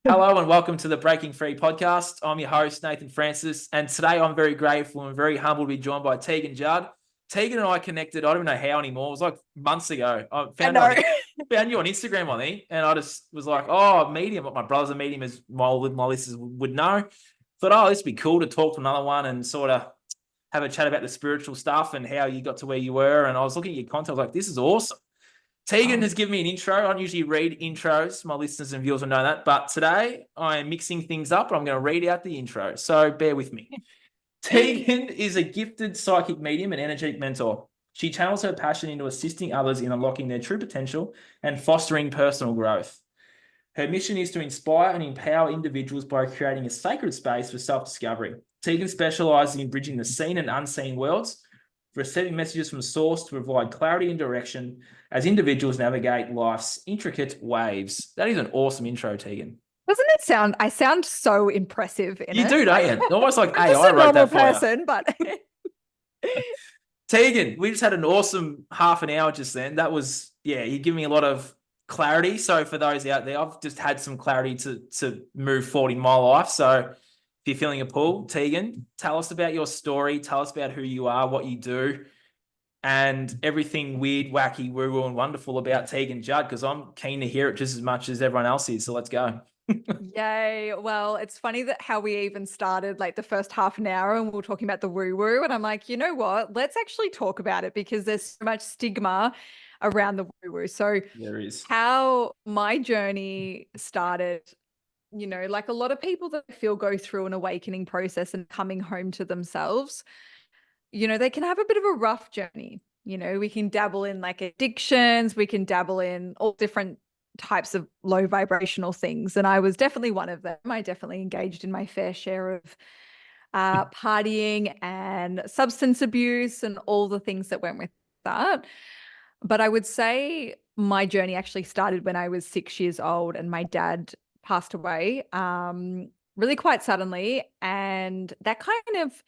Hello and welcome to the Breaking Free podcast. I'm your host, Nathan Francis, and today I'm very grateful and very humbled to be joined by Tegan Judd. Tegan and I connected, I don't know how anymore, it was like months ago. I I found, know. found you on Instagram, I think, and I just was like, oh, Medium, my brother's a Medium, as my listeners would know. Thought, oh, this would be cool to talk to another one and sort of have a chat about the spiritual stuff and how you got to where you were. And I was looking at your content, I was like, this is awesome. Tegan has given me an intro. I don't usually read intros. My listeners and viewers will know that. But today I am mixing things up and I'm going to read out the intro. So bear with me. Tegan is a gifted psychic medium and energetic mentor. She channels her passion into assisting others in unlocking their true potential and fostering personal growth. Her mission is to inspire and empower individuals by creating a sacred space for self-discovery. Tegan specializes in bridging the seen and unseen worlds, receiving messages from source to provide clarity and direction as individuals navigate life's intricate waves. That is an awesome intro, Tegan. Doesn't it sound, I sound so impressive in You it. do, don't you? Almost like I'm just AI a wrote normal that for you. person, but Tegan, we just had an awesome half an hour just then. That was, yeah, you give me a lot of clarity. So for those out there, I've just had some clarity to move forward in my life. So if you're feeling a pull, Tegan, tell us about your story. Tell us about who you are, what you do, and everything weird, wacky, woo-woo, and wonderful about Tegan Judd, because I'm keen to hear it just as much as everyone else is. So let's go. yay. Well, it's funny that how we even started like the first half an hour and we were talking about the woo-woo. And I'm like, you know what? Let's actually talk about it because there's so much stigma around the woo-woo. So There is. how my journey started, like a lot of people that I feel go through an awakening process and coming home to themselves, they can have a bit of a rough journey. We can dabble in like addictions, we can dabble in all different types of low vibrational things. And I was definitely one of them. I definitely engaged in my fair share of partying and substance abuse and all the things that went with that. But I would say my journey actually started when I was 6 years old and my dad passed away really quite suddenly. And that kind of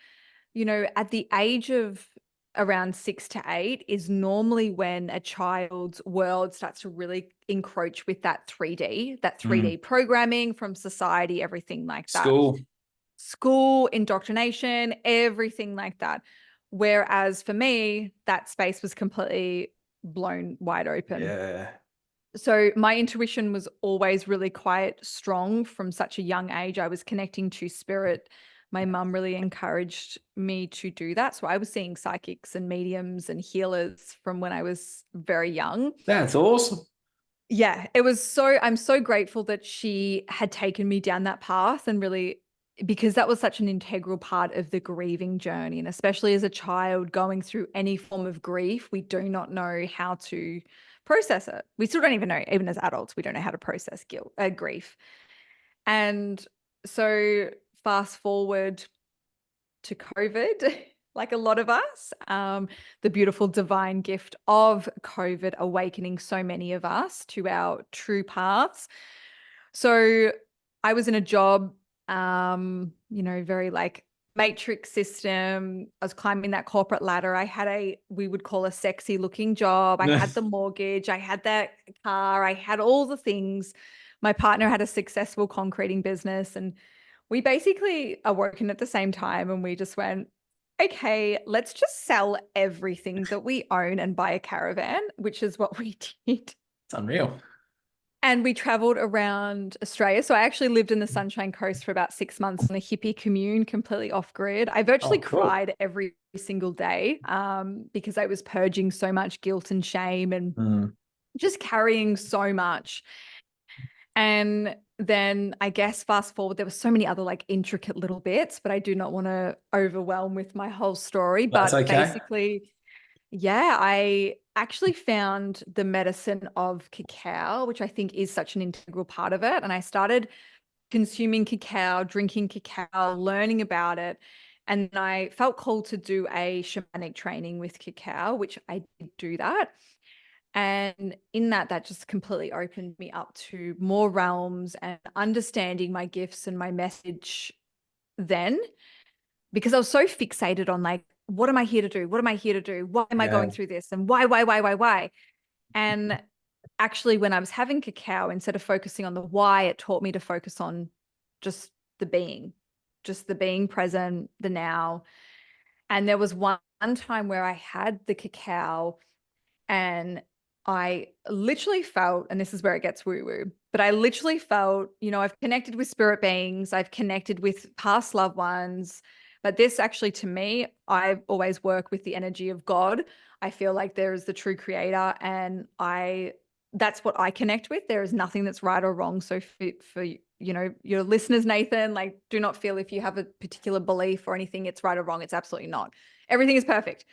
at the age of around 6 to 8 is normally when a child's world starts to really encroach with that 3D programming from society, everything like that. School. School, indoctrination, everything like that. Whereas for me, that space was completely blown wide open. Yeah. So my intuition was always really quite strong from such a young age. I was connecting to spirit. My mum really encouraged me to do that. So I was seeing psychics and mediums and healers from when I was very young. That's awesome. Yeah, I'm so grateful that she had taken me down that path and really, because that was such an integral part of the grieving journey. And especially as a child going through any form of grief, we do not know how to process it. We still don't even know, even as adults, we don't know how to process grief. And so fast forward to COVID, like a lot of us, the beautiful divine gift of COVID awakening so many of us to our true paths. So I was in a job, very like matrix system. I was climbing that corporate ladder. I had we would call a sexy looking job. I had the mortgage. I had that car. I had all the things. My partner had a successful concreting business, and we basically are working at the same time. And we just went, okay, let's just sell everything that we own and buy a caravan, which is what we did. It's unreal. And we traveled around Australia. So I actually lived in the Sunshine Coast for about 6 months in a hippie commune, completely off grid. I virtually cried every single day because I was purging so much guilt and shame and just carrying so much. And then I guess fast forward, there were so many other like intricate little bits, but I do not want to overwhelm with my whole story. That's But okay. basically, yeah, I actually found the medicine of cacao, which I think is such an integral part of it. And I started consuming cacao, drinking cacao, learning about it. And I felt called to do a shamanic training with cacao, which I did do that. And in that just completely opened me up to more realms and understanding my gifts and my message then, because I was so fixated on like, what am I here to do? What am I here to do? Why am I going through this? And why? And actually, when I was having cacao, instead of focusing on the why, it taught me to focus on just the being present, the now. And there was one time where I had the cacao and I literally felt, and this is where it gets woo-woo, but I literally felt, I've connected with spirit beings, I've connected with past loved ones, but this actually, to me, I always work with the energy of God. I feel like there is the true creator, and that's what I connect with. There is nothing that's right or wrong. So for your listeners, Nathan, like, do not feel if you have a particular belief or anything, it's right or wrong. It's absolutely not. Everything is perfect.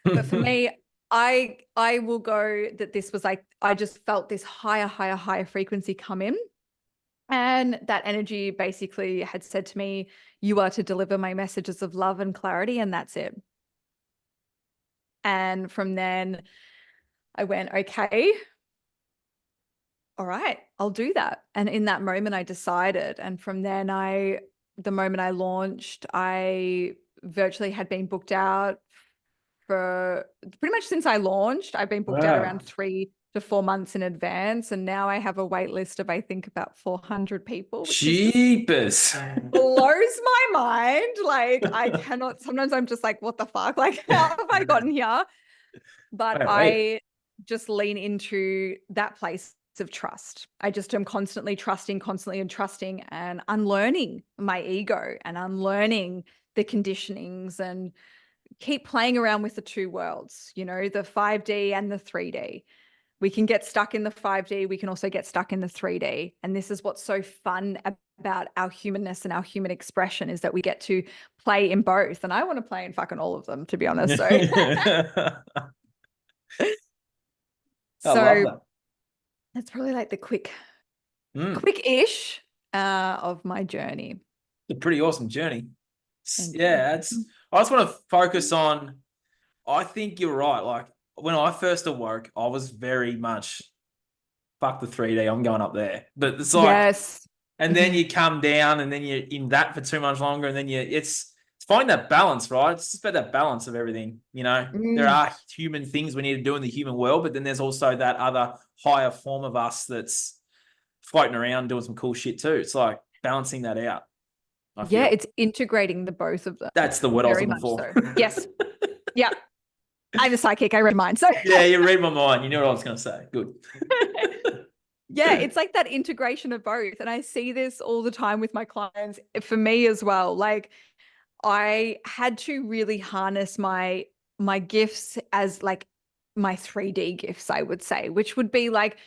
But for me, I will go that this was like, I just felt this higher frequency come in. And that energy basically had said to me, you are to deliver my messages of love and clarity, and that's it. And from then I went, okay, all right, I'll do that. And in that moment I decided. And from then the moment I launched, I virtually had been booked out for pretty much since I launched. I've been booked out around 3 to 4 months in advance. And now I have a wait list of, I think, about 400 people, which Jeepers. blows my mind. Like, I cannot, sometimes I'm just like, what the fuck? Like, how have I gotten here? But I just lean into that place of trust. I just am constantly trusting and unlearning my ego and unlearning the conditionings, and keep playing around with the two worlds, the 5D and the 3D. We can get stuck in the 5D. We can also get stuck in the 3D. And this is what's so fun about our humanness and our human expression, is that we get to play in both. And I want to play in fucking all of them, to be honest. So, I love that. That's probably like the quick-ish of my journey. It's a pretty awesome journey. Yeah, I just want to focus on, I think you're right. Like, when I first awoke, I was very much, fuck the 3D, I'm going up there. But it's like, yes. And then you come down, and then you're in that for too much longer, and then it's finding that balance, right? It's just about that balance of everything. There are human things we need to do in the human world, but then there's also that other higher form of us that's floating around doing some cool shit too. It's like balancing that out. Yeah, it's integrating the both of them. That's the word I was looking for. So. Yes. Yeah. I'm a psychic. I read mine. So yeah, you read my mind. You knew what I was going to say. Good. Yeah, it's like that integration of both. And I see this all the time with my clients, for me as well. Like, I had to really harness my gifts as like my 3D gifts, I would say, which would be like,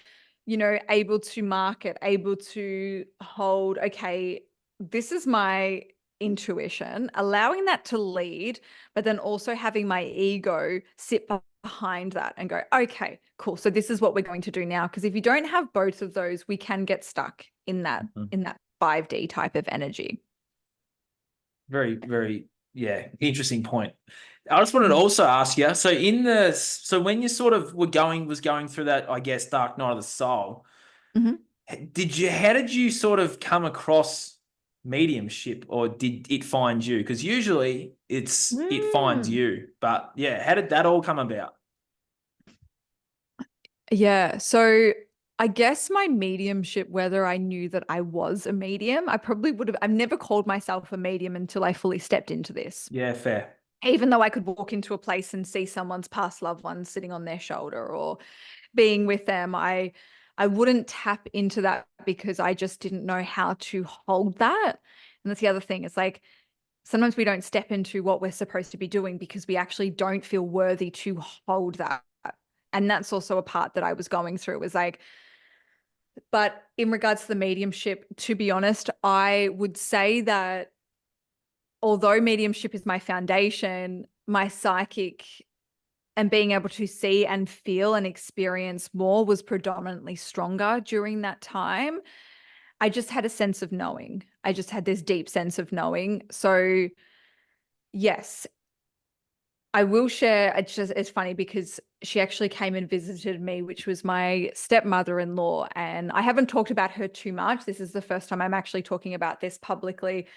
able to market, able to hold, okay, this is my intuition, allowing that to lead, but then also having my ego sit behind that and go, okay, cool. So this is what we're going to do now. Because if you don't have both of those, we can get stuck in that 5D type of energy. Very, very, interesting point. I just wanted to also ask you, so when you sort of was going through that, I guess, dark night of the soul, how did you sort of come across mediumship, or did it find you? Because usually it finds you, but yeah, how did that all come about? Yeah, so I guess my mediumship, whether I knew that I was a medium, I've never called myself a medium until I fully stepped into this. Yeah, fair. Even though I could walk into a place and see someone's past loved one sitting on their shoulder or being with them, I wouldn't tap into that because I just didn't know how to hold that. And that's the other thing. It's like, sometimes we don't step into what we're supposed to be doing because we actually don't feel worthy to hold that. And that's also a part that I was going through. It was like, but in regards to the mediumship, to be honest, I would say that although mediumship is my foundation, my psychic and being able to see and feel and experience more was predominantly stronger during that time. I just had a sense of knowing. I just had this deep sense of knowing. So yes, I will share. It's funny because she actually came and visited me, which was my stepmother-in-law. And I haven't talked about her too much. This is the first time I'm actually talking about this publicly.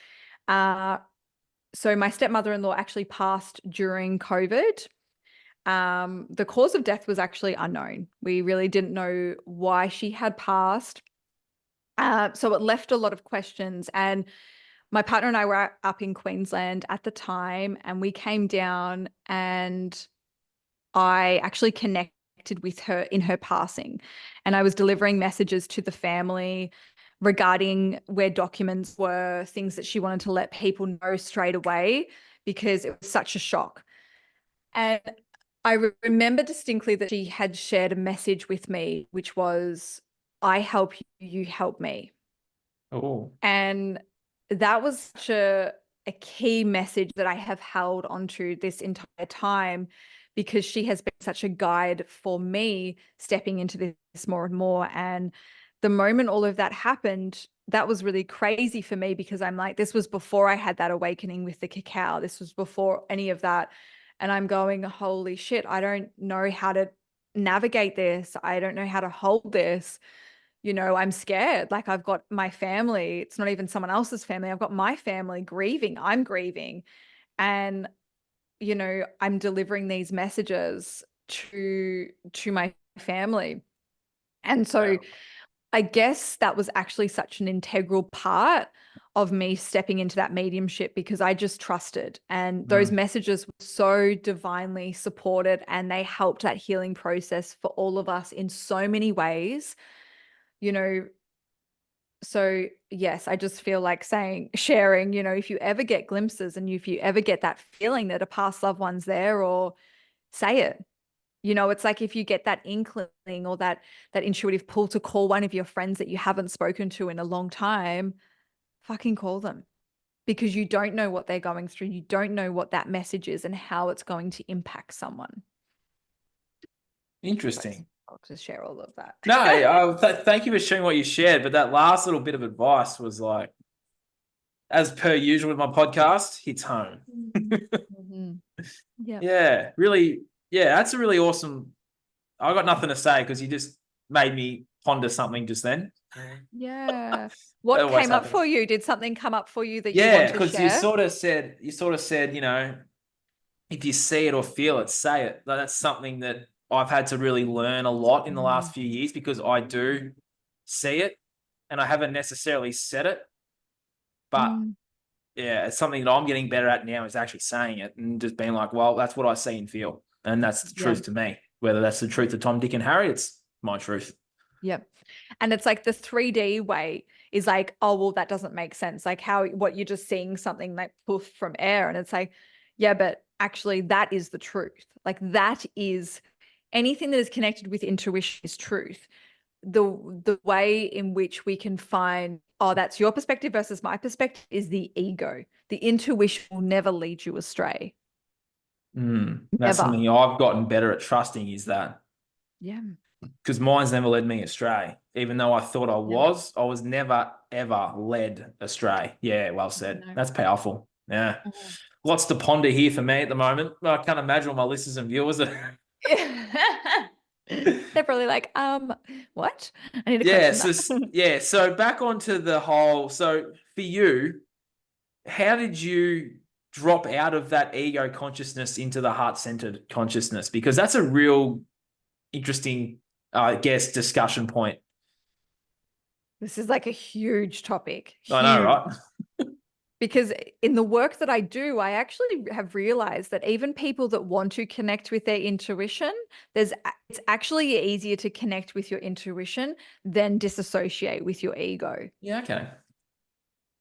So my stepmother-in-law actually passed during COVID. The cause of death was actually unknown. We really didn't know why she had passed. So it left a lot of questions. And my partner and I were up in Queensland at the time, and we came down, and I actually connected with her in her passing. And I was delivering messages to the family regarding where documents were, things that she wanted to let people know straight away because it was such a shock. And I remember distinctly that she had shared a message with me, which was, I help you, you help me. Oh, And that was such a key message that I have held onto this entire time, because she has been such a guide for me stepping into this more and more. And the moment all of that happened, that was really crazy for me, because I'm like, this was before I had that awakening with the cacao. This was before any of that. And I'm going, holy shit, I don't know how to navigate this. I don't know how to hold this. I'm scared. Like, I've got my family. It's not even someone else's family. I've got my family grieving. I'm grieving. And, I'm delivering these messages to my family. And so I guess that was actually such an integral part of me stepping into that mediumship, because I just trusted. And those messages were so divinely supported, and they helped that healing process for all of us in so many ways. So yes, I just feel like sharing, if you ever get glimpses, and if you ever get that feeling that a past loved one's there, or say it. It's like, if you get that inkling or that intuitive pull to call one of your friends that you haven't spoken to in a long time, fucking call them, because you don't know what they're going through. You don't know what that message is and how it's going to impact someone. interesting. I'll just share all of that. No, thank you for sharing what you shared. But that last little bit of advice was like, as per usual with my podcast, hits home. Mm-hmm. Yeah. Yeah, really. Yeah, that's a really awesome. I got nothing to say because you just made me ponder something just then. Yeah. That What always came up happens. for you? Did something come up for you that you Yeah, want to because you share? sort of said, if you see it or feel it, say it. That's something that I've had to really learn a lot in the last few years, because I do see it and I haven't necessarily said it. But yeah, it's something that I'm getting better at now, is actually saying it and just being like, well, that's what I see and feel. And that's the Yeah. truth to me. Whether that's the truth to Tom, Dick, and Harry, it's my truth. Yep. And it's like the 3D way is like, oh, well, that doesn't make sense. Like, what you're just seeing something like poof from air. And it's like, yeah, but actually that is the truth. Like, that is anything that is connected with intuition is truth. The way in which we can find, oh, that's your perspective versus my perspective, is the ego. The intuition will never lead you astray. That's Never. something I've gotten better at trusting, is that, Yeah. because mine's never led me astray. Even though I thought Yeah. I was never, ever led astray. Yeah, well said. No. That's powerful. Yeah. Mhm. Lots to ponder here for me at the moment. I can't imagine what my listeners and viewers are. They're probably like, what? I need to Yeah, question so that. yeah, so back onto the whole. So for you, how did you drop out of that ego consciousness into the heart-centered consciousness? Because that's a real interesting, I guess, discussion point. This is like a huge topic. I know, Huge. right? Because in the work that I do, I actually have realized that even people that want to connect with their intuition, it's actually easier to connect with your intuition than disassociate with your ego. Yeah, okay.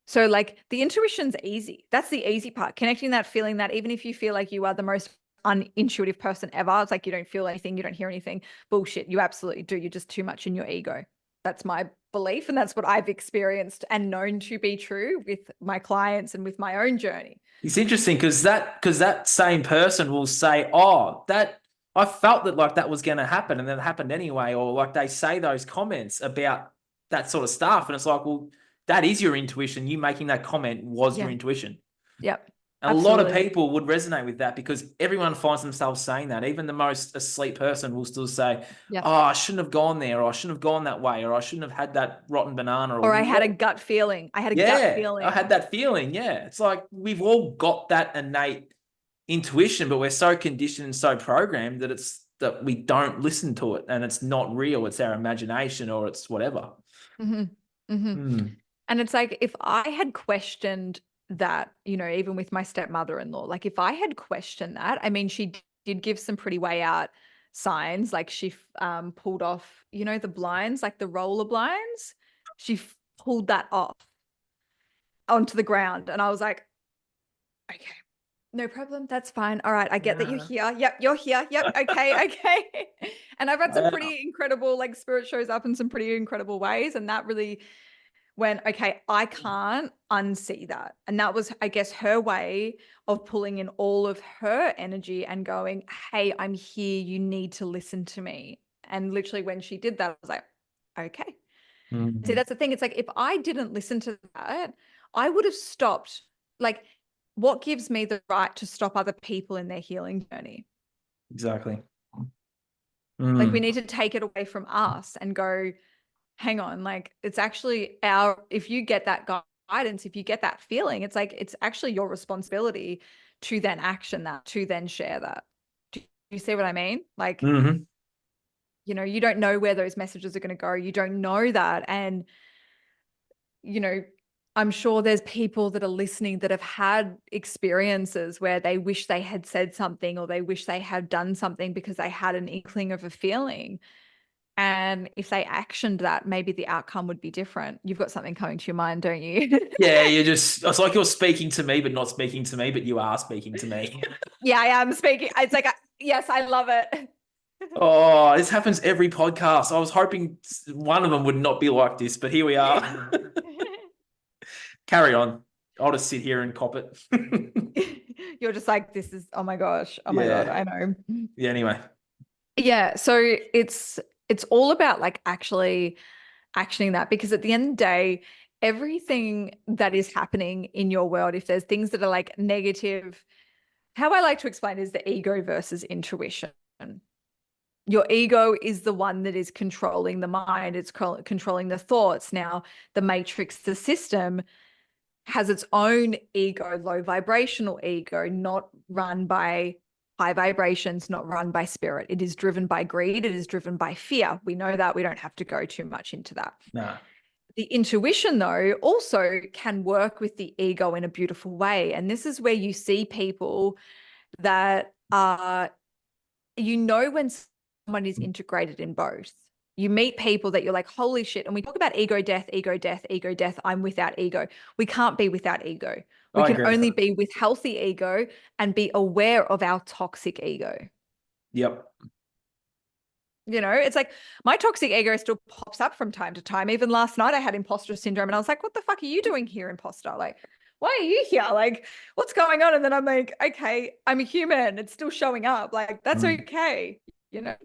So like, the intuition's easy. That's the easy part. Connecting that feeling, that even if you feel like you are the most unintuitive person ever, it's like you don't feel anything, you don't hear anything. Bullshit. You absolutely do. You're just too much in your ego. That's my belief. And that's what I've experienced and known to be true with my clients and with my own journey. It's interesting because that same person will say, "Oh, that I felt that like that was going to happen, and then it happened anyway," or like they say those comments about that sort of stuff, and it's like, well, that is your intuition. You making that comment was your Yeah. intuition. Yep. And a lot of Absolutely. people would resonate with that, because everyone finds themselves saying that. Even the most asleep person will still say, Yep. "Oh, I shouldn't have gone there, or I shouldn't have gone that way, or I shouldn't have had that rotten banana." Or I had a Or gut feeling. I had a gut yeah, I had feeling. that feeling. Yeah. It's like we've all got that innate intuition, but we're so conditioned and so programmed that we don't listen to it, and it's not real. It's our imagination, or it's whatever. Mm-hmm. Mm-hmm. Mm. And it's like, if I had questioned that, you know, even with my stepmother-in-law, like if I had questioned that, I mean, she did give some pretty way out signs. Like she pulled off, you know, the blinds, like the roller blinds. She pulled that off onto the ground. And I was like, okay, no problem. That's fine. All right. I get that you're here. Yep. You're here. Yep. Okay. Okay. And I've had some pretty incredible, like, spirit shows up in some pretty incredible ways. And that really went, okay, I can't unsee that. And that was, I guess, her way of pulling in all of her energy and going, hey, I'm here. You need to listen to me. And literally when she did that, I was like, okay. See, that's the thing. It's like, if I didn't listen to that, I would have stopped. Like, what gives me the right to stop other people in their healing journey? Exactly. Like, we need to take it away from us and go, hang on, like, it's actually if you get that guidance, if you get that feeling, it's like, it's actually your responsibility to then action that, to then share that. Do you see what I mean? Like, you know, you don't know where those messages are going to go. You don't know that. And, you know, I'm sure there's people that are listening that have had experiences where they wish they had said something, or they wish they had done something because they had an inkling of a feeling. And if they actioned that, maybe the outcome would be different. You've got something coming to your mind, don't you? Yeah, it's like you're speaking to me, but not speaking to me, but you are speaking to me. Yeah, I am speaking. It's like, yes, I love it. Oh, this happens every podcast. I was hoping one of them would not be like this, but here we are. Carry on. I'll just sit here and cop it. You're just like, this is, oh my gosh. Oh my God, I know. Yeah, anyway. Yeah. So it's all about like actually actioning that, because at the end of the day, everything that is happening in your world, if there's things that are like negative, how I like to explain is the ego versus intuition. Your ego is the one that is controlling the mind. It's controlling the thoughts. Now, the matrix, the system, has its own ego, low vibrational ego, not run by high vibrations, not run by spirit. It is driven by greed. It is driven by fear. We know that. We don't have to go too much into that. No. The intuition, though, also can work with the ego in a beautiful way. And this is where you see people that are, you know, when someone is integrated in both. You meet people that you're like, holy shit. And we talk about ego death, ego death, ego death. I'm without ego. We can't be without ego. We can only be with healthy ego and be aware of our toxic ego. Yep. You know, it's like my toxic ego still pops up from time to time. Even last night I had imposter syndrome and I was like, what the fuck are you doing here, imposter? Like, why are you here? Like, what's going on? And then I'm like, okay, I'm a human. It's still showing up. Like, that's okay. You know,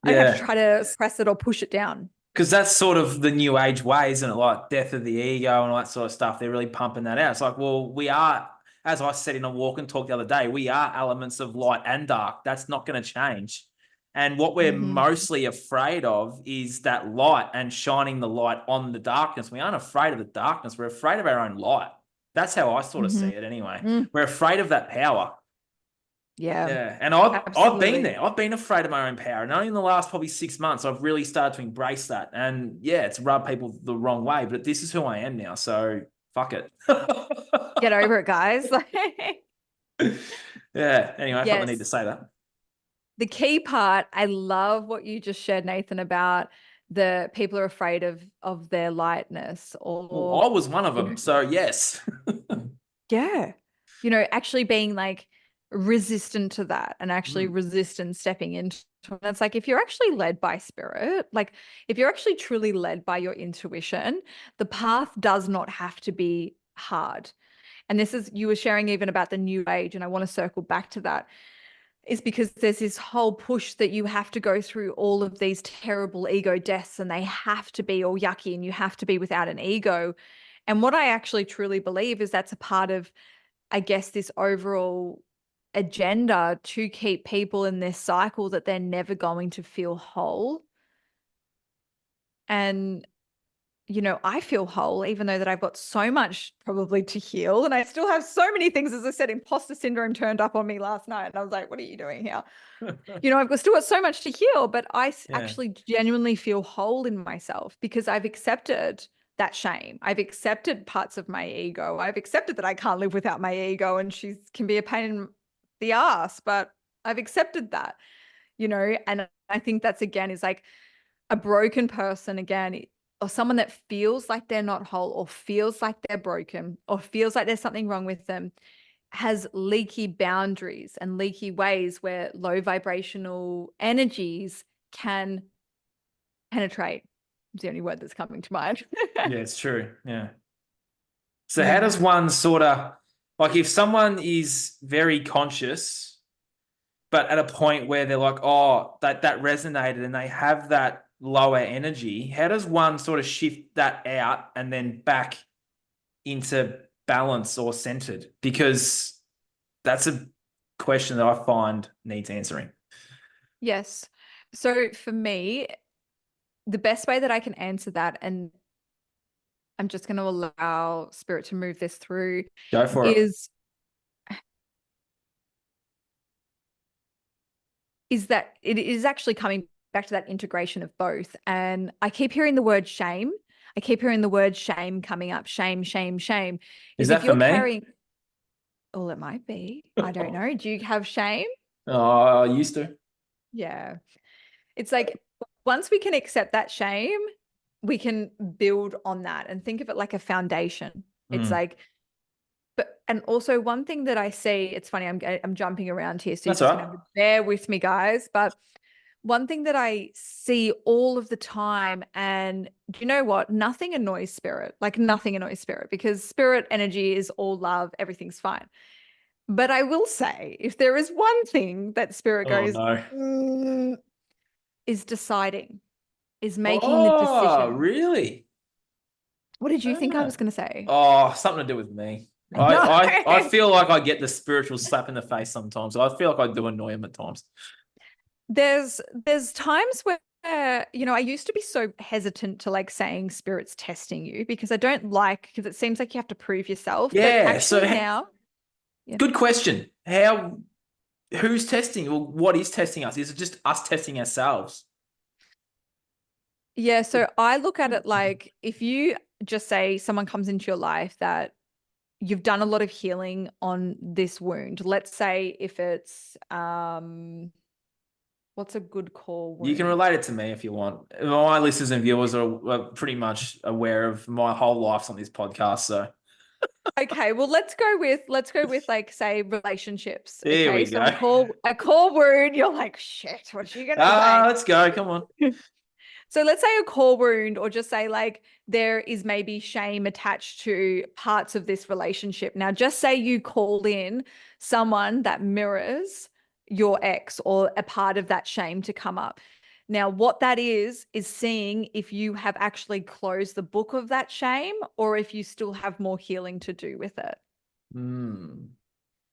I don't have to try to suppress it or push it down. Because that's sort of the new age way, isn't it? Like death of the ego and all that sort of stuff. They're really pumping that out. It's like, well, we are, as I said in a walk and talk the other day, we are elements of light and dark. That's not going to change. And what we're mostly afraid of is that light and shining the light on the darkness. We aren't afraid of the darkness. We're afraid of our own light. That's how I sort of see it anyway. We're afraid of that power. Yeah. And I've been there. I've been afraid of my own power. And only in the last probably 6 months, I've really started to embrace that. And yeah, it's rubbed people the wrong way, but this is who I am now. So fuck it. Get over it, guys. Yeah. Anyway, I felt the need to say that. The key part, I love what you just shared, Nathan, about the people are afraid of their lightness. Or I was one of them. So yes. Yeah. You know, actually being like resistant to that and actually resistant stepping into it. It's like, if you're actually led by spirit, like if you're actually truly led by your intuition, the path does not have to be hard. And this is, you were sharing even about the new age, and I want to circle back to that, is because there's this whole push that you have to go through all of these terrible ego deaths and they have to be all yucky and you have to be without an ego. And what I actually truly believe is that's a part of, I guess, this overall agenda to keep people in this cycle that they're never going to feel whole. And you know, I feel whole, even though that I've got so much probably to heal. And I still have so many things. As I said, imposter syndrome turned up on me last night. And I was like, what are you doing here? You know, I've still got so much to heal, but Yeah. actually genuinely feel whole in myself because I've accepted that shame. I've accepted parts of my ego. I've accepted that I can't live without my ego and she can be a pain in the ass, but I've accepted that, you know, and I think that's again is like a broken person again, or someone that feels like they're not whole or feels like they're broken or feels like there's something wrong with them has leaky boundaries and leaky ways where low vibrational energies can penetrate. It's the only word that's coming to mind. Yeah, it's true. Yeah. So how does Yeah. one sort of, like, if someone is very conscious, but at a point where they're like, oh, that resonated and they have that lower energy, how does one sort of shift that out and then back into balance or centered? Because that's a question that I find needs answering. Yes. So for me, the best way that I can answer that, and I'm just going to allow spirit to move this through, Go for it. is that it is actually coming back to that integration of both. And I keep hearing the word shame. I keep hearing the word shame coming up. Shame, shame, shame. Is If that for you're me? carrying, oh, it might be. I don't know. Do you have shame? Oh, I used to. Yeah. It's like once we can accept that shame, we can build on that and think of it like a foundation. It's like, but and also one thing that I see, it's funny, I'm jumping around here, so you're That's just all gonna right. have to bear with me, guys. But one thing that I see all of the time, and do you know what? Nothing annoys spirit, like nothing annoys spirit, because spirit energy is all love, everything's fine. But I will say, if there is one thing that spirit Oh goes, no. is deciding, is making the Oh, decision. really? What did you think I Ah. was going to say? Oh, something to do with me. I, No. I I feel like I get the spiritual slap in the face sometimes. I feel like I do annoy him at times. There's times where, you know, I used to be so hesitant to like saying spirit's testing you because I don't like, because it seems like you have to prove yourself. But Yeah. So actually now, yeah. good question. Who's testing? Well, what is testing us? Is it just us testing ourselves? Yeah, so I look at it like if you just say someone comes into your life that you've done a lot of healing on this wound. Let's say if it's what's a good call You can wound? relate it to me if you want. My listeners and viewers are pretty much aware of my whole life on this podcast. So Okay, well let's go with like say relationships. there Okay, we so go. a call wound, you're like, shit, what's she gonna say? Let's go. Come on. So let's say a core wound, or just say like there is maybe shame attached to parts of this relationship. Now, just say you called in someone that mirrors your ex or a part of that shame to come up. Now, what that is seeing if you have actually closed the book of that shame or if you still have more healing to do with it. Mm.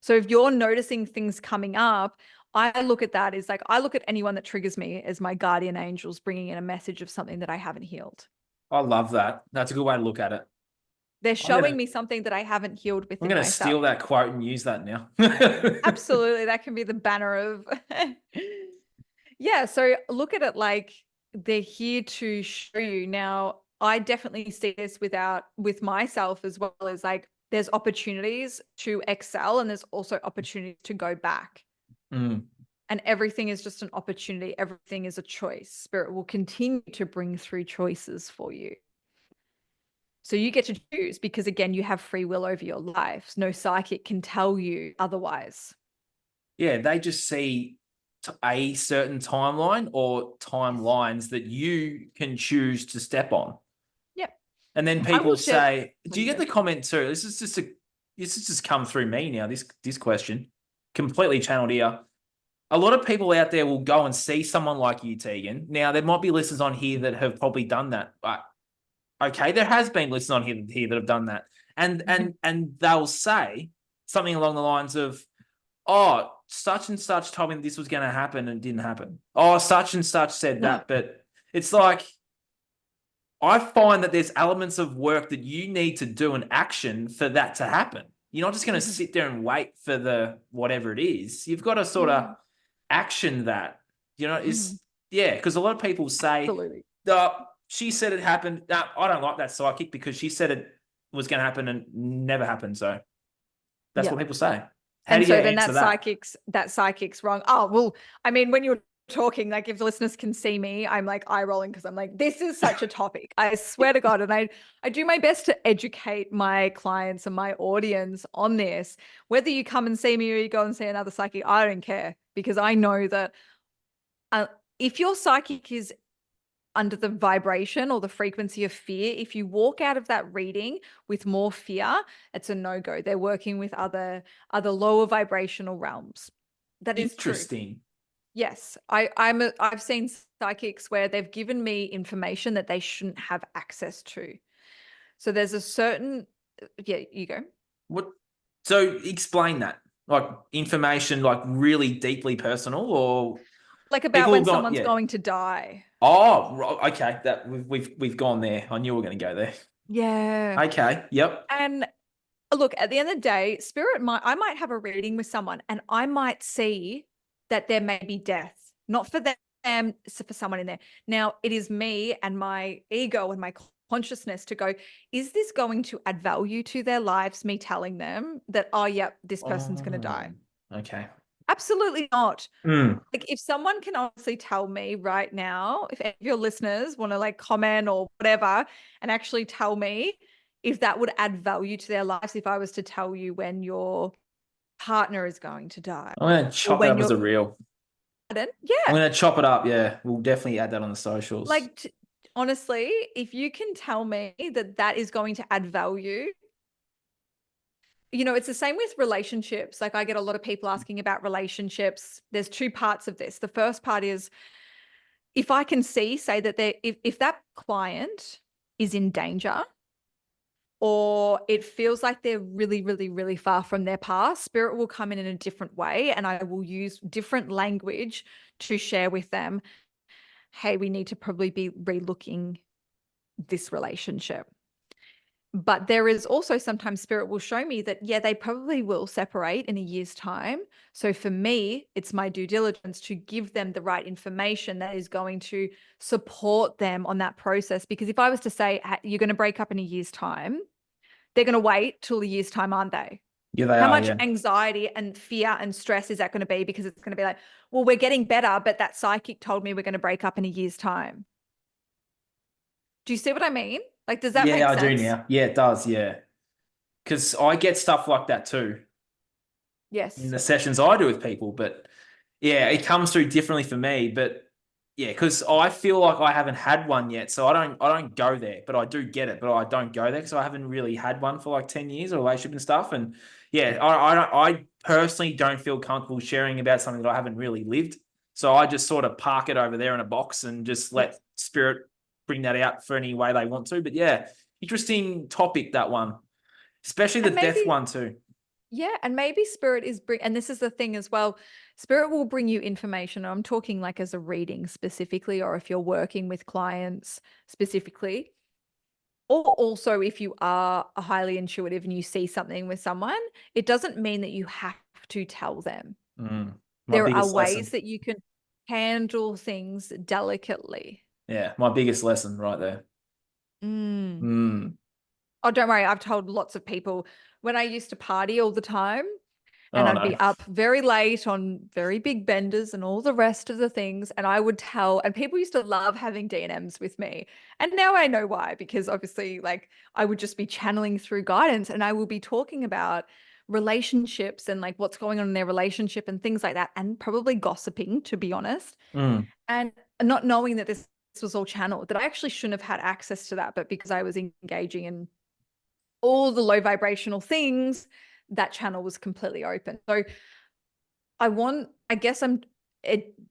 So if you're noticing things coming up, I look at that as like, I look at anyone that triggers me as my guardian angels bringing in a message of something that I haven't healed. I love that. That's a good way to look at it. They're I'm gonna showing me something that I haven't healed I'm within gonna myself. steal that quote and use that now. Absolutely. That can be the banner of, yeah. So look at it like they're here to show you. Now, I definitely see this with myself as well as like, there's opportunities to excel and there's also opportunities to go back. Mm. And everything is just an opportunity. Everything is a choice. Spirit will continue to bring through choices for you. So you get to choose because, again, you have free will over your life. No psychic can tell you otherwise. Yeah, they just see a certain timeline or timelines that you can choose to step on. Yep. And then I people will share. say, There do you you get go. the comment too? This has just come through me now, this question. Completely channeled here. A lot of people out there will go and see someone like you, Tegan. Now, there might be listeners on here that have probably done that. But okay, there has been listeners on here that have done that. And they'll say something along the lines of, oh, such and such told me this was going to happen and it didn't happen. Oh, such and such said that. But it's like, I find that there's elements of work that you need to do an action for that to happen. You're not just going to sit there and wait for the whatever it is. You've got to sort of action that. Yeah, because a lot of people say, Absolutely. she said it happened. No, I don't like that psychic because she said it was going to happen and never happened. So that's what people say. How do you then answer that psychic's wrong. Oh, well, I mean, when you're talking, like if the listeners can see me, I'm like eye rolling because I'm like, this is such a topic. I swear to God. And I do my best to educate my clients and my audience on this. Whether you come and see me or you go and see another psychic, I don't care, because I know that if your psychic is under the vibration or the frequency of fear, if you walk out of that reading with more fear, it's a no-go. They're working with other lower vibrational realms. That is true. Interesting. Yes. I've seen psychics where they've given me information that they shouldn't have access to. So there's a certain, you go. What? So explain that. Like information, like really deeply personal, or like about when someone's going to die. Oh, okay. That we've gone there. I knew we were going to go there. Yeah. Okay. Yep. And look, at the end of the day, I might have a reading with someone and I might see that there may be death, not for them, for someone in there. Now, it is me and my ego and my consciousness to go, is this going to add value to their lives? Me telling them that, oh, yep, this person's going to die. Okay. Absolutely not. Like if someone can honestly tell me right now, if any of your listeners want to like comment or whatever, and actually tell me if that would add value to their lives, if I was to tell you when your partner is going to die. I'm going to chop it up as a reel. Yeah. I'm going to chop it up. Yeah. We'll definitely add that on the socials. Like, honestly, if you can tell me that that is going to add value, it's the same with relationships. Like I get a lot of people asking about relationships. There's two parts of this. The first part is if I can say that if that client is in danger or it feels like they're really, really, really far from their past, spirit will come in a different way and I will use different language to share with them, hey, we need to probably be relooking this relationship. But there is also sometimes spirit will show me that, yeah, they probably will separate in a year's time. So for me, it's my due diligence to give them the right information that is going to support them on that process. Because if I was to say, you're going to break up in a year's time, they're going to wait till a year's time, aren't they? Yeah, they How are, much anxiety and fear and stress is that going to be? Because it's going to be like, well, we're getting better, but that psychic told me we're going to break up in a year's time. Do you see what I mean? Like, does that make sense? Yeah, I do now. Yeah, it does. Yeah. Because I get stuff like that too. Yes. In the sessions I do with people. But yeah, it comes through differently for me. But yeah, because I feel like I haven't had one yet. So I don't go there, but I do get it. But I don't go there because I haven't really had one for like 10 years, a relationship and stuff. And yeah, I personally don't feel comfortable sharing about something that I haven't really lived. So I just sort of park it over there in a box and just let spirit bring that out for any way they want to. But yeah, interesting topic, that one, especially the death one too. Yeah. And maybe spirit is and this is the thing as well, spirit will bring you information. I'm talking like as a reading specifically, or if you're working with clients specifically, or also if you are a highly intuitive and you see something with someone, it doesn't mean that you have to tell them. There are ways that you can handle things delicately. Yeah, my biggest lesson right there. Oh, don't worry. I've told lots of people when I used to party all the time and I'd be up very late on very big benders and all the rest of the things. And I would tell, and people used to love having D&Ms with me. And now I know why, because obviously like I would just be channeling through guidance and I will be talking about relationships and like what's going on in their relationship and things like that. And probably gossiping, to be honest. And not knowing that this was all channeled, that I actually shouldn't have had access to that. But because I was engaging in all the low vibrational things, that channel was completely open. So I guess I'm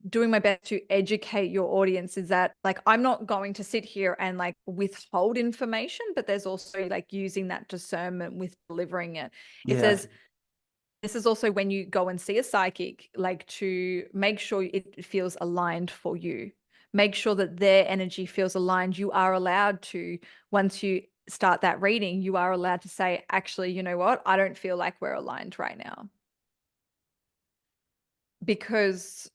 doing my best to educate your audience, is that like, I'm not going to sit here and like withhold information, but there's also like using that discernment with delivering it. This is also when you go and see a psychic, like to make sure it feels aligned for you, make sure that their energy feels aligned. You are allowed to, once you start that reading, you are allowed to say, actually, you know what? I don't feel like we're aligned right now. Because,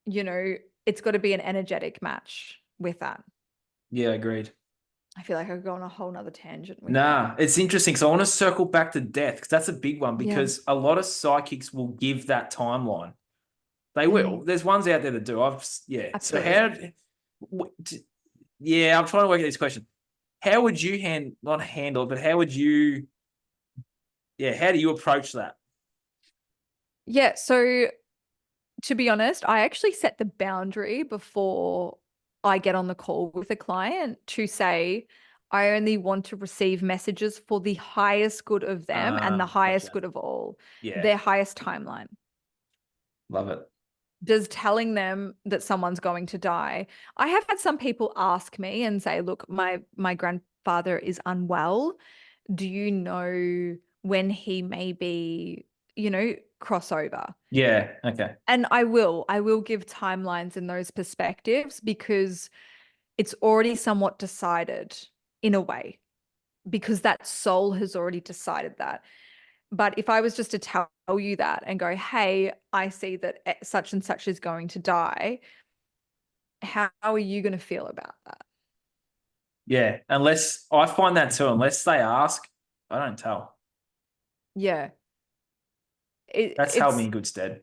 you know, it's got to be an energetic match with that. Yeah, agreed. I feel like I could go on a whole nother tangent with Nah, it's interesting. So I want to circle back to death because that's a big one, Yeah. because a lot of psychics will give that timeline. They will. Mm. There's ones out there that do. Yeah. Absolutely. So yeah, I'm trying to work out this question. How would you not handle it, but how do you approach that? Yeah. So to be honest, I actually set the boundary before I get on the call with a client to say, I only want to receive messages for the highest good of them and the highest Gotcha. good of all, Yeah. their highest timeline. Love it. Does telling them that someone's going to die. I have had some people ask me and say, look, my grandfather is unwell. Do you know when he may be, you know, crossover? Yeah. Okay. And I will give timelines in those perspectives because it's already somewhat decided in a way, because that soul has already decided that. But if I was just to tell you that and go, hey, I see that such and such is going to die, how are you going to feel about that? Yeah. Unless I find that too, unless they ask, I don't tell. Yeah. That's held me It's in good stead.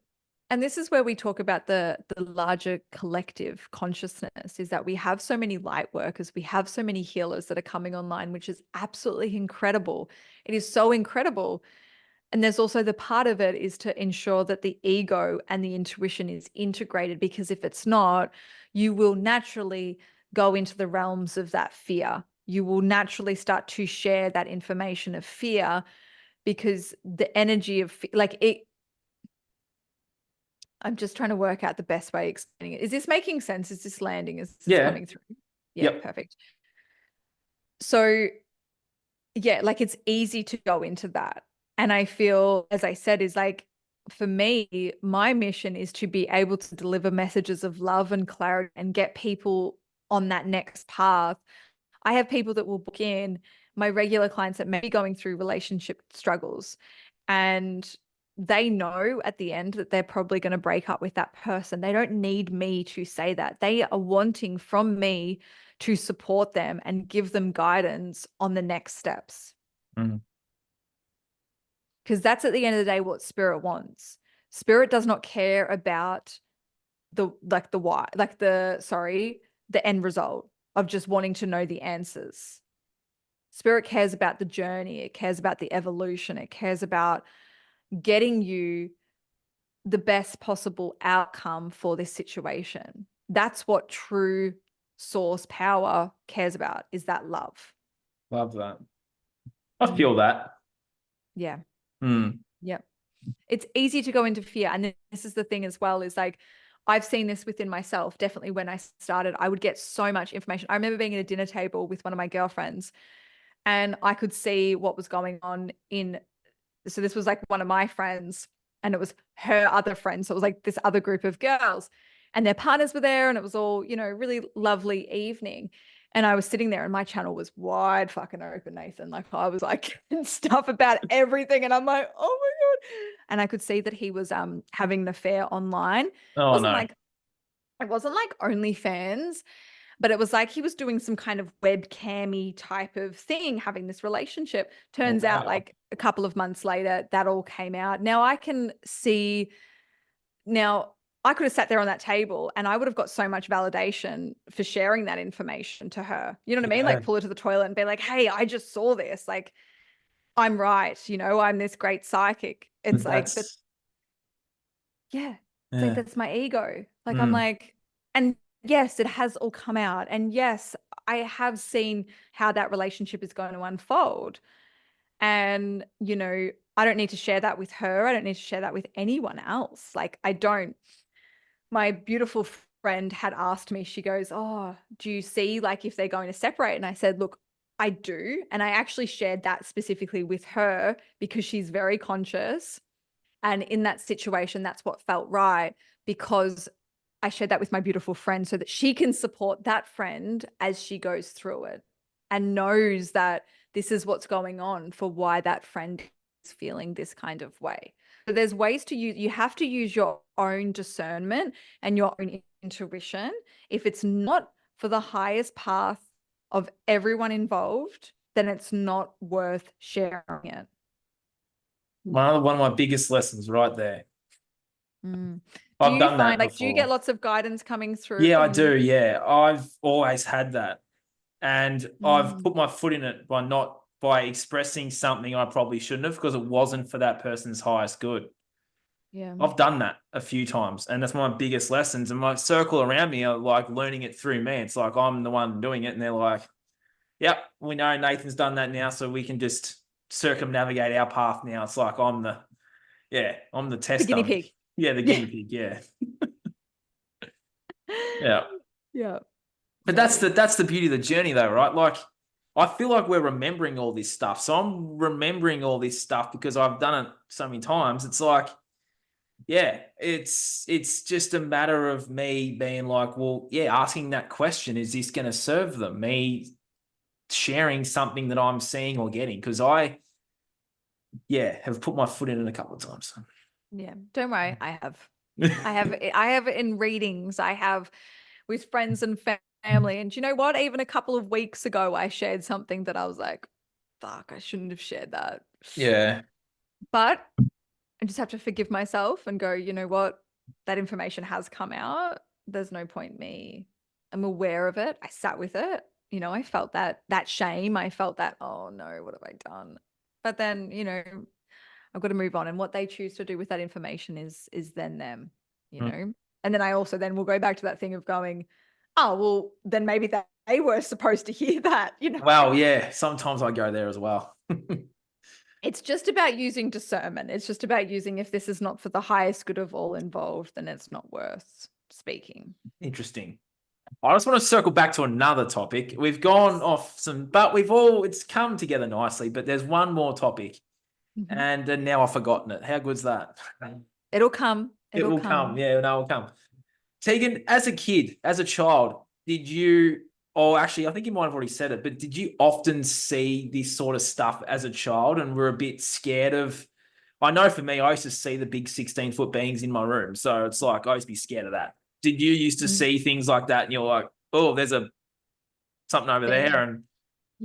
And this is where we talk about the larger collective consciousness, is that we have so many light workers, we have so many healers that are coming online, which is absolutely incredible. It is so incredible. And there's also the part of it is to ensure that the ego and the intuition is integrated, because if it's not, you will naturally go into the realms of that fear. You will naturally start to share that information of fear, because the energy of like it. I'm just trying to work out the best way of explaining it. Is this making sense? Is this landing? Is this Yeah. coming through? Yeah, Yep. perfect. So yeah, like it's easy to go into that. And I feel, as I said, is like, for me, my mission is to be able to deliver messages of love and clarity and get people on that next path. I have people that will book in, my regular clients that may be going through relationship struggles, and they know at the end that they're probably going to break up with that person. They don't need me to say that. They are wanting from me to support them and give them guidance on the next steps. Mm. Because that's at the end of the day what spirit wants. Spirit does not care about the end result of just wanting to know the answers. Spirit cares about the journey. It cares about the evolution. It cares about getting you the best possible outcome for this situation. That's what true source power cares about, is that love. Love that. I feel that. Yeah. Mm. Yeah. It's easy to go into fear. And this is the thing as well, is like, I've seen this within myself. Definitely when I started, I would get so much information. I remember being at a dinner table with one of my girlfriends, and I could see what was going on so this was like one of my friends, and it was her other friends. So it was like this other group of girls, and their partners were there, and it was all, you know, really lovely evening. And I was sitting there and my channel was wide fucking open, Nathan. Like I was like stuff about everything. And I'm like, oh my God. And I could see that he was having an affair online. Oh no. It wasn't like OnlyFans, but it was like he was doing some kind of webcammy type of thing, having this relationship. Oh, Turns out, wow. like a couple of months later, that all came out. Now I can see, now I could have sat there on that table and I would have got so much validation for sharing that information to her. You know what I mean? Yeah. Like pull her to the toilet and be like, hey, I just saw this. Like, I'm right. You know, I'm this great psychic. It's like, but That's yeah, it's like, yeah. that's my ego. Like, I'm Mm. like, and yes, it has all come out. And yes, I have seen how that relationship is going to unfold. And, you know, I don't need to share that with her. I don't need to share that with anyone else. Like, I don't. My beautiful friend had asked me, she goes, oh, do you see like if they're going to separate? And I said, look, I do. And I actually shared that specifically with her because she's very conscious. And in that situation, that's what felt right, because I shared that with my beautiful friend so that she can support that friend as she goes through it and knows that this is what's going on for why that friend is feeling this kind of way. So there's ways to use, you have to use your own discernment and your own intuition. If it's not for the highest path of everyone involved, then it's not worth sharing it. One of my biggest lessons right there. Do I've you done that find, like, do you get before. lots of guidance coming through? Yeah, I do. Yeah, I've always had that. And I've Mm. put my foot in it by expressing something I probably shouldn't have because it wasn't for that person's highest good. Yeah. I've done that a few times, and that's my biggest lessons. And my circle around me are like learning it through me. It's like I'm the one doing it, and they're like, "Yep, we know Nathan's done that now, so we can just circumnavigate our path now." It's like I'm the The test guinea dummy. pig. Yeah, the guinea pig. Yeah, yeah. Yeah. But No. that's the beauty of the journey, though, right? Like, I feel like we're remembering all this stuff. So I'm remembering all this stuff because I've done it so many times. It's like, yeah, it's just a matter of me being like, well, yeah, asking that question, is this going to serve them? Me sharing something that I'm seeing or getting, because I, have put my foot in it a couple of times. Yeah. Don't worry. I have it in readings. I have with friends and family. And do you know what? Even a couple of weeks ago, I shared something that I was like, fuck, I shouldn't have shared that. Yeah. But I just have to forgive myself and go, you know what? That information has come out. There's no point me. I'm aware of it. I sat with it. You know, I felt that shame. I felt that, oh no, what have I done? But then, you know, I've got to move on. And what they choose to do with that information is then them, you know. And then I also then will go back to that thing of going, oh, well, then maybe they were supposed to hear that, you know. Well, yeah, sometimes I go there as well. It's just about using discernment. It's just about using, if this is not for the highest good of all involved, then it's not worth speaking. Interesting. I just want to circle back to another topic. We've gone off but it's come together nicely, but there's one more topic. Mm-hmm. And now I've forgotten it. How good's that? It'll come. It will come. Yeah, no, it'll come. Tegan, as a kid, as a child, actually, I think you might have already said it, but did you often see this sort of stuff as a child and were a bit scared of? I know for me, I used to see the big 16-foot beings in my room. So it's like, I used to be scared of that. Did you used to see things like that and you're like, oh, there's something over there and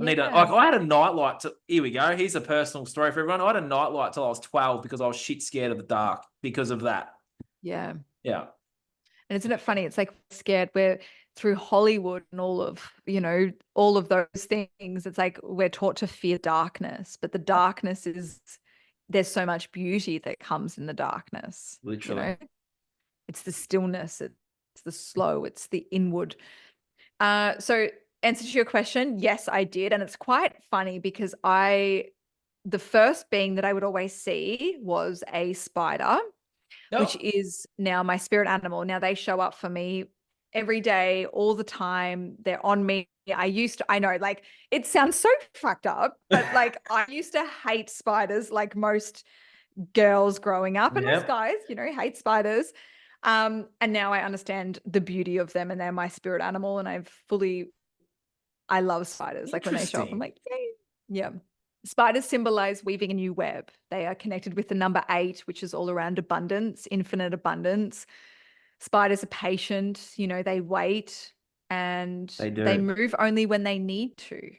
I had a nightlight. Here we go. Here's a personal story for everyone. I had a nightlight till I was 12 because I was shit scared of the dark because of that. Yeah. Yeah. And isn't it funny? It's like scared. We're through Hollywood and all of, you know, all of those things. It's like we're taught to fear darkness, but the darkness there's so much beauty that comes in the darkness. Literally. You know? It's the stillness, it's the slow, it's the inward. So answer to your question, yes, I did. And it's quite funny because the first being that I would always see was a spider. Which is now my spirit animal. Now they show up for me every day, all the time. They're on me. I know, like, it sounds so fucked up, but like I used to hate spiders like most girls growing up and most guys, you know, hate spiders. And now I understand the beauty of them and they're my spirit animal. And I love spiders. Like when they show up, I'm like, yay. Yeah. Spiders symbolize weaving a new web. They are connected with the number 8, which is all around abundance, infinite abundance. Spiders are patient, you know, they wait and they move only when they need to.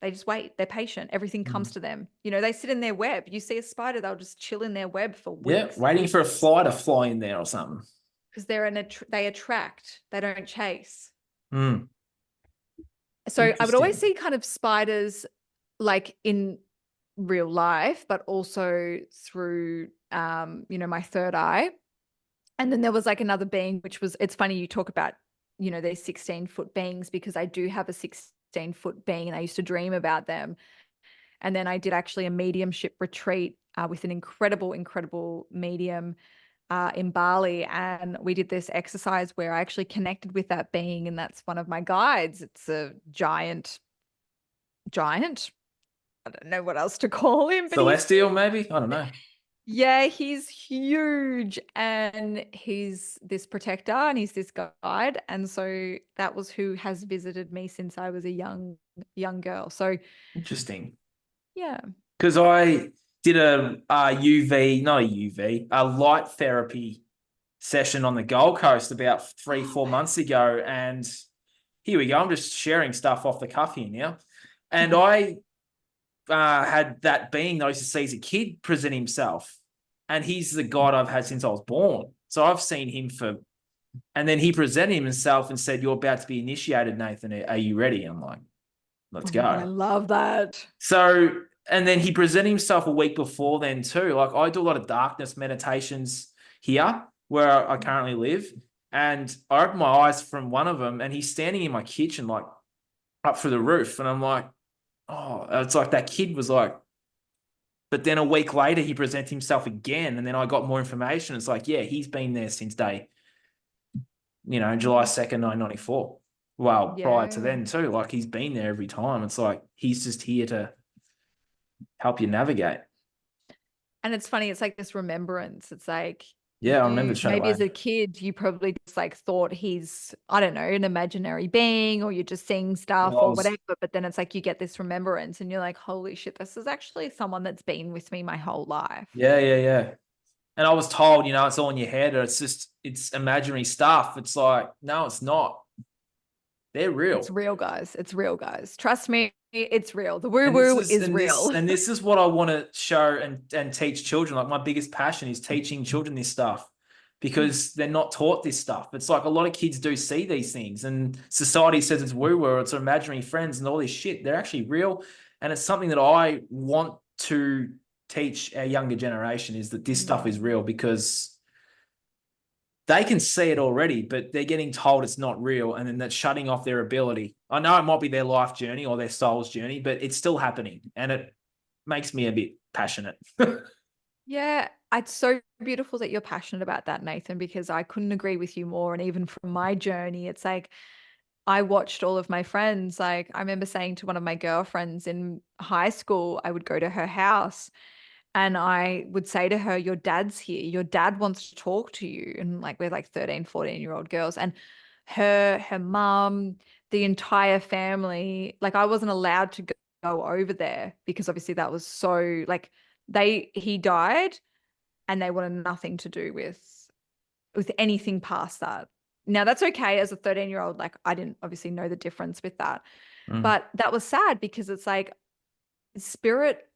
They just wait. They're patient. Everything comes to them. You know, they sit in their web. You see a spider, they'll just chill in their web for weeks. Yeah, waiting for a fly to fly in there or something. Because they attract. They don't chase. Mm. So I would always see kind of spiders like in real life, but also through, you know, my third eye. And then there was like another being, which was, it's funny you talk about, you know, these 16-foot beings because I do have a 16-foot being and I used to dream about them. And then I did actually a mediumship retreat with an incredible medium in Bali. And we did this exercise where I actually connected with that being. And that's one of my guides. It's a giant. I don't know what else to call him. But Celestial, maybe? I don't know. Yeah, he's huge and he's this protector and he's this guide. And so that was who has visited me since I was a young girl. So Interesting. yeah. Because I did a light therapy session on the Gold Coast about 3-4 months ago. And here we go. I'm just sharing stuff off the cuff here now. And I had that being that I used to see as a kid present himself. And he's the God I've had since I was born. So I've seen him and then he presented himself and said, "You're about to be initiated, Nathan. Are you ready?" I'm like, "Let's Oh my God, I go." love that. So, and then he presented himself a week before then too. Like I do a lot of darkness meditations here where I currently live. And I opened my eyes from one of them and he's standing in my kitchen, like up through the roof. And I'm like, oh, it's like that kid was like, but then a week later he presented himself again. And then I got more information. It's like, yeah, he's been there since July 2nd, 1994. Well, prior to Yeah. then too. Like he's been there every time. It's like he's just here to help you navigate. And it's funny, it's like this remembrance. It's like Yeah, I remember you straight maybe away. as a kid, you probably just like thought he's, I don't know, an imaginary being or you're just seeing stuff or Was. whatever. But then it's like you get this remembrance and you're like, holy shit, this is actually someone that's been with me my whole life. Yeah, yeah, yeah. And I was told, it's all in your head or it's imaginary stuff. It's like, no, it's not. They're It's real. real, guys. It's real, guys. Trust me, it's real. The woo And this woo is is and this real. and this is what I want to show and teach children. Like my biggest passion is teaching children this stuff because they're not taught this stuff. It's like a lot of kids do see these things and society says it's woo-woo, it's imaginary friends and all this shit. They're actually real. And it's something that I want to teach our younger generation is that this stuff is real because they can see it already, but they're getting told it's not real. And then that's shutting off their ability. I know it might be their life journey or their soul's journey, but it's still happening. And it makes me a bit passionate. Yeah, it's so beautiful that you're passionate about that, Nathan, because I couldn't agree with you more. And even from my journey, it's like I watched all of my friends. Like I remember saying to one of my girlfriends in high school, I would go to her house and I would say to her, your dad's here. Your dad wants to talk to you. And like we're like 13, 14-year-old girls. And her mom, the entire family, like I wasn't allowed to go over there because obviously that was so like he died and they wanted nothing to do with anything past that. Now that's okay as a 13-year-old. Like I didn't obviously know the difference with that. Mm. But that was sad because it's like spirit,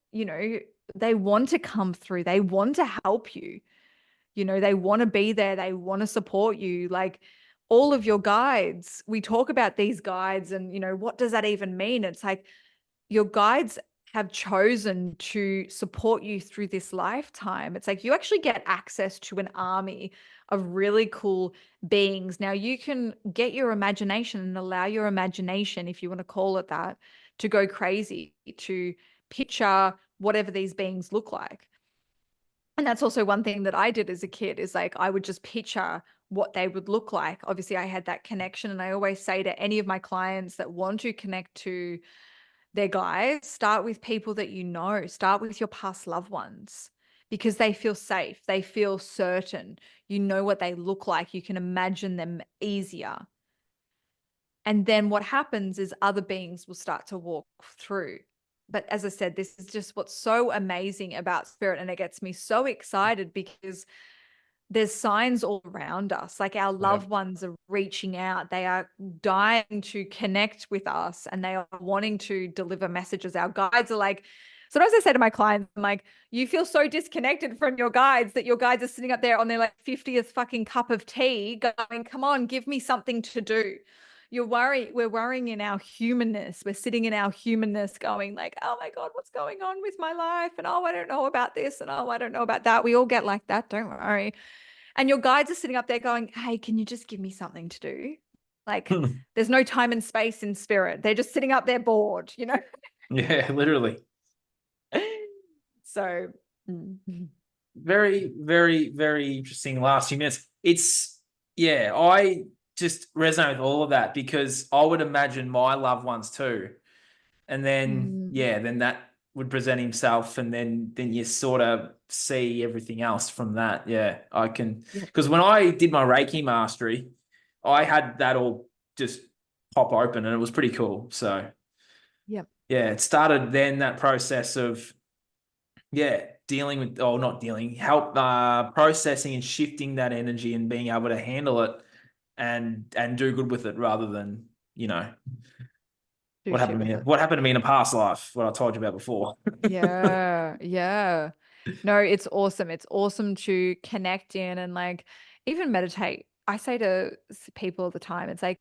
they want to come through. They want to help you. They want to be there. They want to support you. Like all of your guides, we talk about these guides and, what does that even mean? It's like your guides have chosen to support you through this lifetime. It's like you actually get access to an army of really cool beings. Now you can get your imagination and allow your imagination, if you want to call it that, to go crazy, to picture whatever these beings look like. And that's also one thing that I did as a kid is like I would just picture what they would look like. Obviously, I had that connection. And I always say to any of my clients that want to connect to their guys, start with people that you know, start with your past loved ones because they feel safe. They feel certain. You know what they look like. You can imagine them easier. And then what happens is other beings will start to walk through. But as I said, this is just what's so amazing about spirit. And it gets me so excited because there's signs all around us. Like our Yeah. loved ones are reaching out. They are dying to connect with us and they are wanting to deliver messages. Our guides are like, sometimes I say to my clients, I'm like, you feel so disconnected from your guides that your guides are sitting up there on their like 50th fucking cup of tea going, come on, give me something to do. We're worrying in our humanness. We're sitting in our humanness going like, oh my God, what's going on with my life? And oh, I don't know about this. And oh, I don't know about that. We all get like that. Don't worry. And your guides are sitting up there going, hey, can you just give me something to do? Like there's no time and space in spirit. They're just sitting up there bored, Yeah, literally. So Very, very, very interesting last few minutes. I just resonate with all of that because I would imagine my loved ones too. And then, mm, yeah, then would present himself, and then you sort of see everything else from that. Yeah, I can, because when I did my Reiki mastery, I had that all just pop open, and it was pretty cool. So Yep. yeah, it started then, that process of dealing with, or not dealing, help processing and shifting that energy and being able to handle it and do good with it, rather than, you know, Do what shit happened to with me, it. what happened to me in a past life, what I told you about before. Yeah, yeah. No, it's awesome. It's awesome to connect in and like even meditate. I say to people all the time, it's like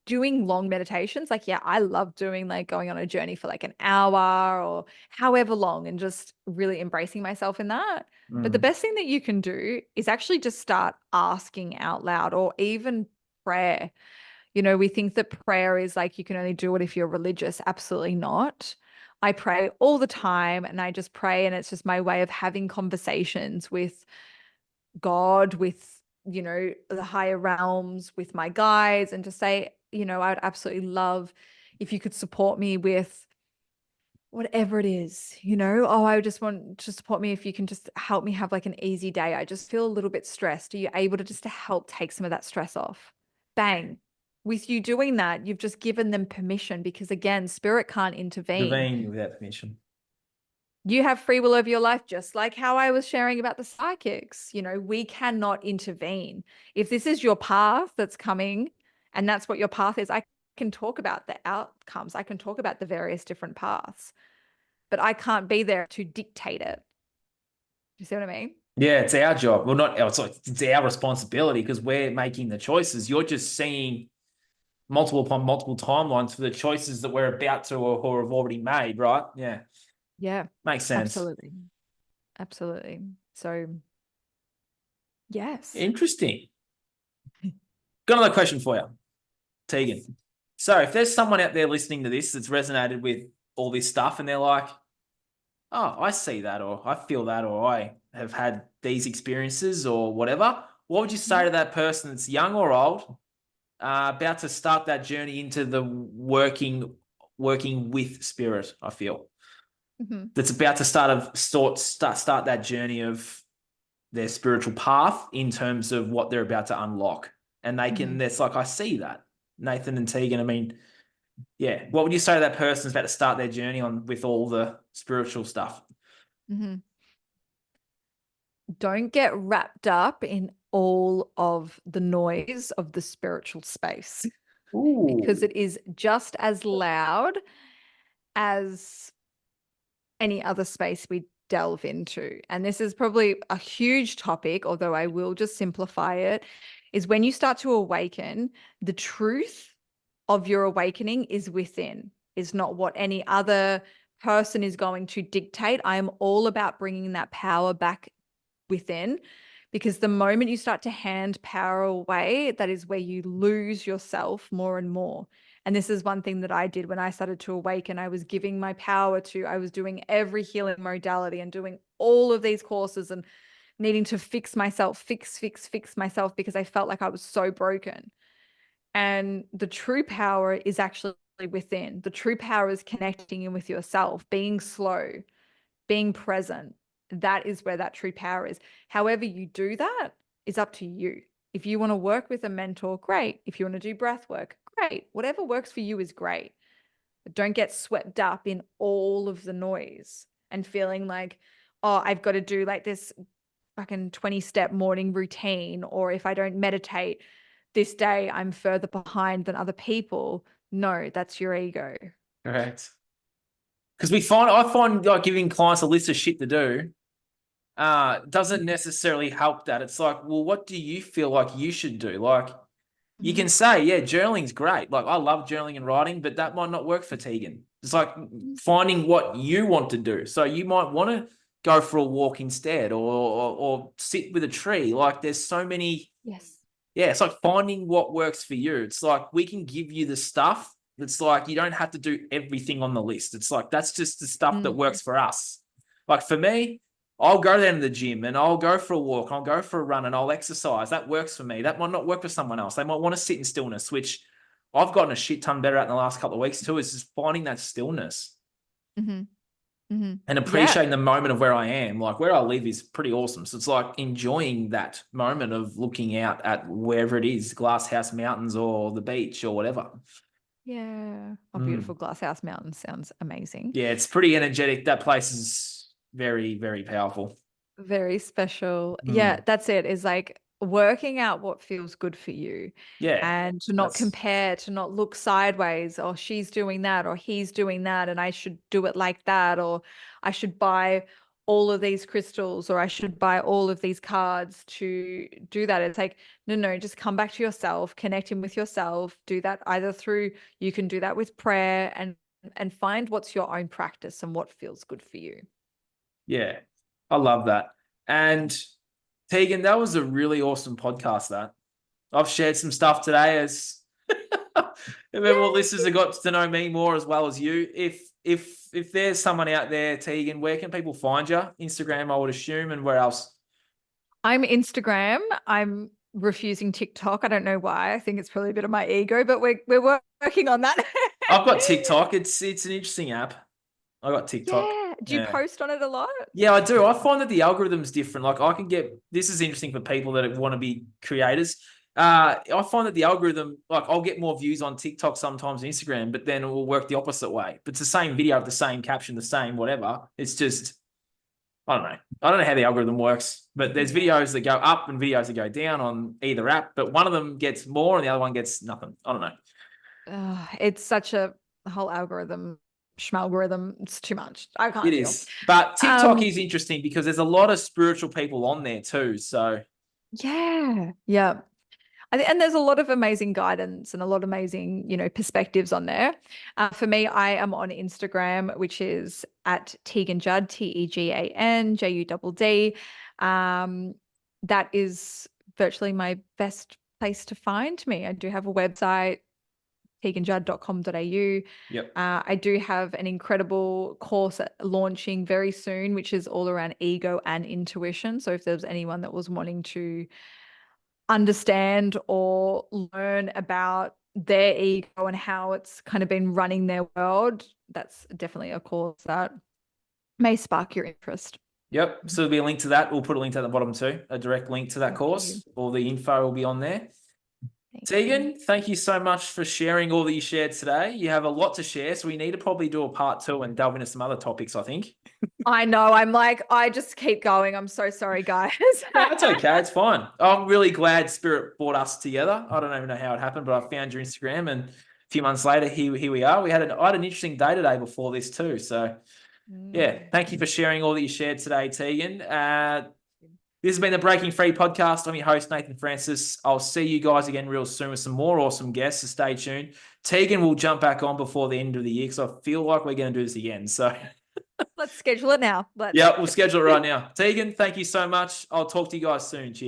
doing long meditations. Like, yeah, I love doing like going on a journey for like an hour or however long and just really embracing myself in that. But the Mm. best thing that you can do is actually just start asking out loud or even prayer. You know, we think that prayer is like you can only do it if you're religious. Absolutely not. I pray all the time and I just pray, and it's just my way of having conversations with God, with, you know, the higher realms, with my guides, and to say, you know, I would absolutely love if you could support me with whatever it is, you know. Oh, I just want to support me if you can just help me have like an easy day. I just feel a little bit stressed. Are you able to just to help take some of that stress off? Bang. With you doing that, you've just given them permission, because again, spirit can't intervene. Intervene without permission. You have free will over your life, just like how I was sharing about the psychics. You know, we cannot intervene. If this is your path that's coming and that's what your path is, I can talk about the outcomes. I can talk about the various different paths, but I can't be there to dictate it. You see what I mean? Yeah, it's our job. Well, not our, it's our responsibility, because we're making the choices. You're just seeing multiple upon multiple timelines for the choices that we're about to, or have already made, right? Yeah, Yeah, makes sense. absolutely. Absolutely. So, yes. Interesting. Got another question for you, Tegan. So if there's someone out there listening to this that's resonated with all this stuff, and they're like, oh, I see that, or I feel that, or I have had these experiences, or whatever, what would you say to that person that's young or old, about to start that journey into the working with spirit? I feel Mhm. that's about to start that journey of their spiritual path in terms of what they're about to unlock, and they can. Mhm. That's like, I see that, Nathan and Tegan. I mean, yeah. What would you say to that person who's about to start their journey on with all the spiritual stuff? Mhm. Don't get wrapped up in all of the noise of the spiritual space, because Ooh. it is just as loud as any other space we delve into. And this is probably a huge topic, although I will just simplify it, is when you start to awaken, the truth of your awakening is within, is not what any other person is going to dictate. I am all about bringing that power back within, because the moment you start to hand power away, that is where you lose yourself more and more. And this is one thing that I did when I started to awaken. I was giving my power to, I was doing every healing modality and doing all of these courses and needing to fix myself, fix myself, because I felt like I was so broken. And the true power is actually within. The true power is connecting in with yourself, being slow, being present. That is where that true power is. However, you do that is up to you. If you want to work with a mentor, great. If you want to do breath work, great. Whatever works for you is great. But don't get swept up in all of the noise and feeling like, oh, I've got to do like this fucking 20-step morning routine. Or if I don't meditate this day, I'm further behind than other people. No, that's your ego. Correct. Because I find like giving clients a list of shit to do doesn't necessarily help that. It's like, well, what do you feel like you should do? Like, you Mhm. can say, yeah, journaling's great. Like, I love journaling and writing, but that might not work for Tegan. It's like finding what you want to do. So you might want to go for a walk instead, or sit with a tree. Like, there's so many. Yes. Yeah, it's like finding what works for you. It's like we can give you the stuff. It's like you don't have to do everything on the list. It's like that's just the stuff that Mm. works for us. Like for me, I'll go down to the gym and I'll go for a walk, I'll go for a run and I'll exercise. That works for me. That might not work for someone else. They might want to sit in stillness, which I've gotten a shit ton better at in the last couple of weeks too, is just finding that stillness. Mhm. Mhm. and Yeah. appreciating the moment of where I am. Like where I live is pretty awesome. So it's like enjoying that moment of looking out at wherever it is, Glass House Mountains or the beach or whatever. Yeah. Oh, Mm. beautiful. Glasshouse Mountain sounds amazing. Yeah, it's pretty energetic. That place is very, very powerful. Very special. Yeah, Mm. that's it. Is like working out what feels good for you Yeah, and to not that's compare, to not look sideways, or she's doing that, or he's doing that, and I should do it like that, or I should buy all of these crystals, or I should buy all of these cards to do that. It's like, no, no, just come back to yourself, connecting with yourself, do that either through, you can do that with prayer and find what's your own practice and what feels good for you. yeah, I love that. And Tegan, that was a really awesome podcast. That I've shared some stuff today as and then more listeners have got to know me more as well as you. If there's someone out there, Tegan, where can people find you? Instagram, I would assume, and where else? I'm Instagram. I'm refusing TikTok. I don't know why. I think it's probably a bit of my ego, but we're working on that. I've got TikTok. It's an interesting app. I got TikTok. Yeah. Do you Yeah. post on it a lot? Yeah, I do. I find that the algorithm's different. Like I can get this is interesting for people that want to be creators. I find that the algorithm, like I'll get more views on TikTok sometimes than Instagram, but then it will work the opposite way. But it's the same video, the same caption, the same whatever. It's just I don't know. I don't know how the algorithm works, but there's videos that go up and videos that go down on either app, but one of them gets more and the other one gets nothing. I don't know. It's such a whole algorithm, schmalgorithm. It's too much. I can't It deal. is. But TikTok Um, is interesting because there's a lot of spiritual people on there too. So yeah. Yeah. And there's a lot of amazing guidance and a lot of amazing, perspectives on there. For me, I am on Instagram, which is at Tegan Judd, TEGAN JUDD. That is virtually my best place to find me. I do have a website, teganjudd.com.au. yep. I do have an incredible course launching very soon, which is all around ego and intuition. So if there's anyone that was wanting to understand or learn about their ego and how it's kind of been running their world, that's definitely a course that may spark your interest. Yep. So there'll be a link to that. We'll put a link to that at the bottom too, a direct link to that course. All the info will be on there. Tegan, thank you so much for sharing all that you shared today. You have a lot to share, so we need to probably do a part 2 and delve into some other topics, I think. I know. I'm like, I just keep going. I'm so sorry, guys. No, that's okay. It's fine. I'm really glad Spirit brought us together. I don't even know how it happened, but I found your Instagram, and a few months later, here we are. I had an interesting day today before this too. So, yeah, thank you for sharing all that you shared today, Tegan. This has been the Breaking Free podcast. I'm your host, Nathan Francis. I'll see you guys again real soon with some more awesome guests, so stay tuned. Tegan will jump back on before the end of the year because I feel like we're going to do this again. So Let's schedule it now. yeah, we'll schedule it right now. Tegan, thank you so much. I'll talk to you guys soon. Cheers.